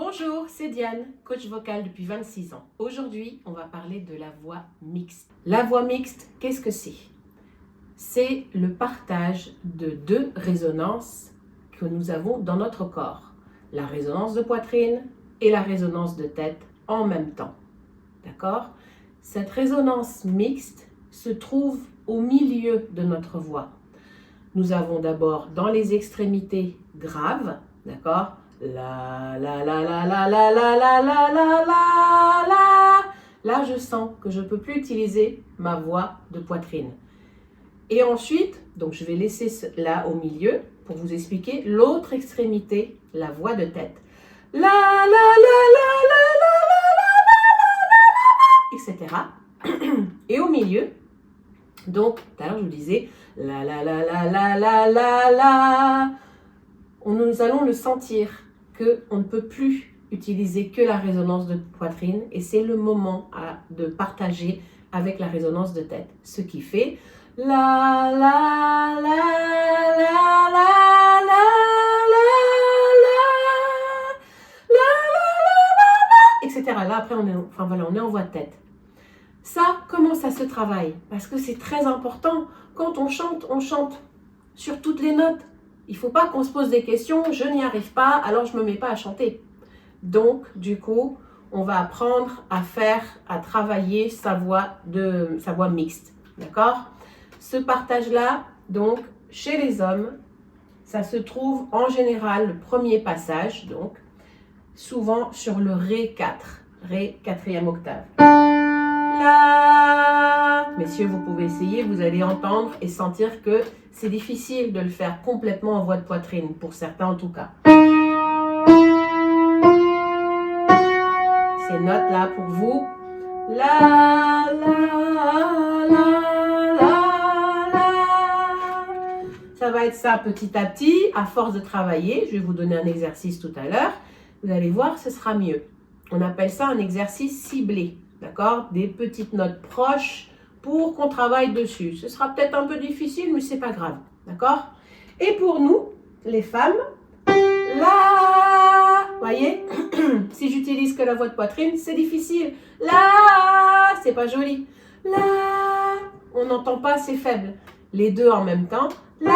Bonjour, c'est Diane, coach vocal depuis 26 ans. Aujourd'hui, on va parler de la voix mixte. La voix mixte, qu'est-ce que c'est? C'est le partage de deux résonances que nous avons dans notre corps. La résonance de poitrine et la résonance de tête en même temps. D'accord? Cette résonance mixte se trouve au milieu de notre voix. Nous avons d'abord dans les extrémités graves, d'accord? La la la la la la la la la la la la. Là, je sens que je ne peux plus utiliser ma voix de poitrine. Et ensuite, donc je vais laisser là au milieu pour vous expliquer l'autre extrémité, la voix de tête. La la la la la la la la la la la, etc. Et au milieu, donc tout à l'heure je vous disais la la la la la la la la. Nous allons le sentir qu'on ne peut plus utiliser que la résonance de poitrine et c'est le moment de partager avec la résonance de tête. Ce qui fait la la la la la la la la, etc. Là après on est en voix de tête. Ça, comment ça se travaille? Parce que c'est très important. Quand on chante sur toutes les notes. Il ne faut pas qu'on se pose des questions, je n'y arrive pas, alors je ne me mets pas à chanter. Donc, du coup, on va apprendre à travailler sa voix mixte. D'accord? Ce partage-là, donc, chez les hommes, ça se trouve en général, le premier passage, donc, souvent sur le Ré 4, Ré 4e octave. La. Messieurs, vous pouvez essayer, vous allez entendre et sentir que c'est difficile de le faire complètement en voix de poitrine, pour certains en tout cas. Ces notes-là pour vous. La, la, la, la, la. Ça va être ça petit à petit, à force de travailler. Je vais vous donner un exercice tout à l'heure. Vous allez voir, ce sera mieux. On appelle ça un exercice ciblé. D'accord? Des petites notes proches pour qu'on travaille dessus. Ce sera peut-être un peu difficile, mais c'est pas grave. D'accord? Et pour nous, les femmes, la, voyez, si j'utilise que la voix de poitrine, c'est difficile. La, c'est pas joli. La, on n'entend pas, c'est faible. Les deux en même temps. La,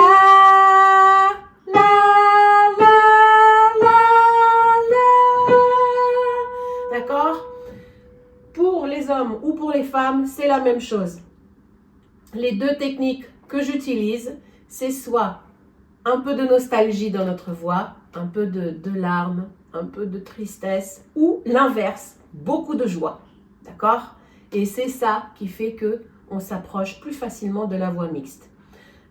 la, la, la, la. D'accord? Pour les hommes ou pour les femmes, c'est la même chose. Les deux techniques que j'utilise, c'est soit un peu de nostalgie dans notre voix, un peu de larmes, un peu de tristesse, ou l'inverse, beaucoup de joie. D'accord? Et c'est ça qui fait qu'on s'approche plus facilement de la voix mixte.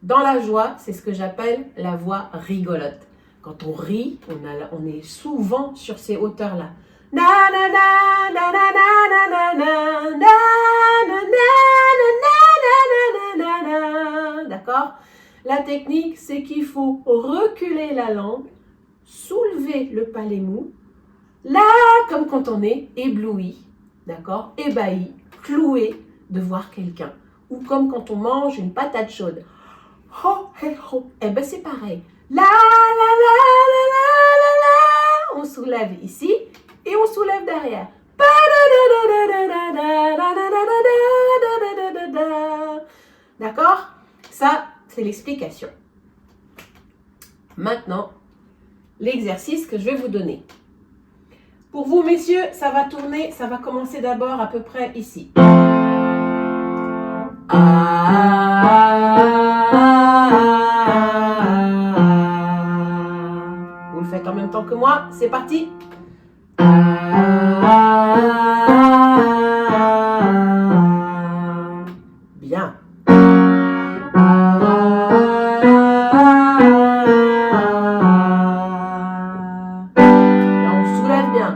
Dans la joie, c'est ce que j'appelle la voix rigolote. Quand on rit, on est souvent sur ces hauteurs-là. Na na na na na na na na na na na na na. D'accord? La technique, c'est qu'il faut reculer la langue, soulever le palais mou, là, comme quand on est ébloui, d'accord? Ébahi, cloué de voir quelqu'un. Ou comme quand on mange une patate chaude. Ho, he, ho. Eh ben c'est pareil. La la la la la la la. On soulève ici. Et on soulève derrière. D'accord? Ça, c'est l'explication. Maintenant, l'exercice que je vais vous donner. Pour vous, messieurs, ça va tourner, ça va commencer d'abord à peu près ici. Vous le faites en même temps que moi. C'est parti. Bien. Là, on soulève bien.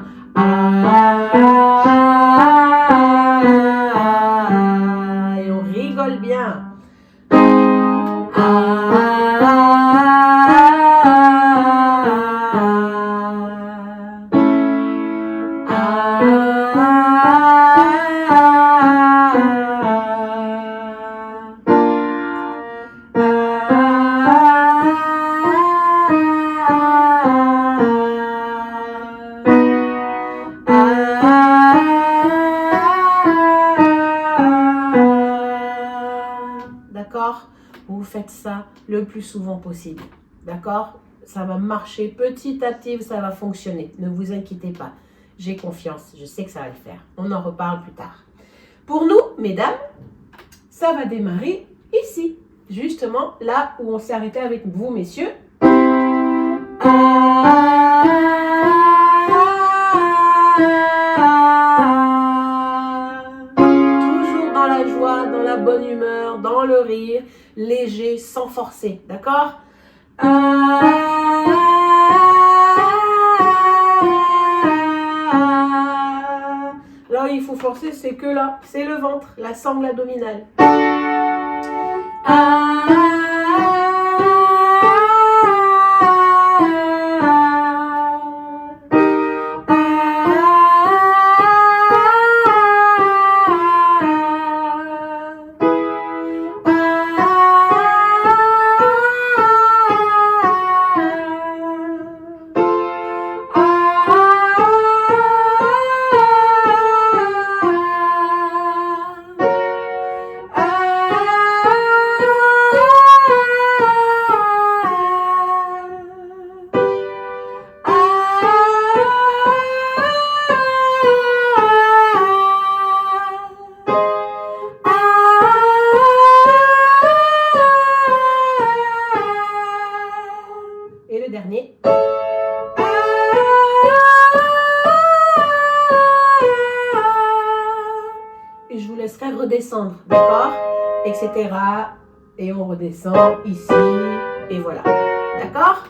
Et on rigole bien. D'accord? Vous faites ça le plus souvent possible. D'accord? Ça va marcher petit à petit, ça va fonctionner. Ne vous inquiétez pas. J'ai confiance, je sais que ça va le faire. On en reparle plus tard. Pour nous, mesdames, ça va démarrer ici. Justement, là où on s'est arrêté avec vous, messieurs. Toujours dans la joie, dans la bonne humeur, dans le rire, léger, sans forcer. D'accord? Là, il faut forcer, c'est que là, c'est le ventre, la sangle abdominale. Et le dernier. Et je vous laisserai redescendre, d'accord? Etc. Et on redescend ici, et voilà. D'accord?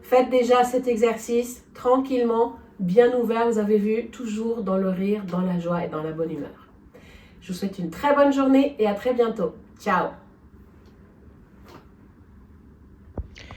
Faites déjà cet exercice tranquillement, bien ouvert, vous avez vu, toujours dans le rire, dans la joie et dans la bonne humeur. Je vous souhaite une très bonne journée et à très bientôt. Ciao!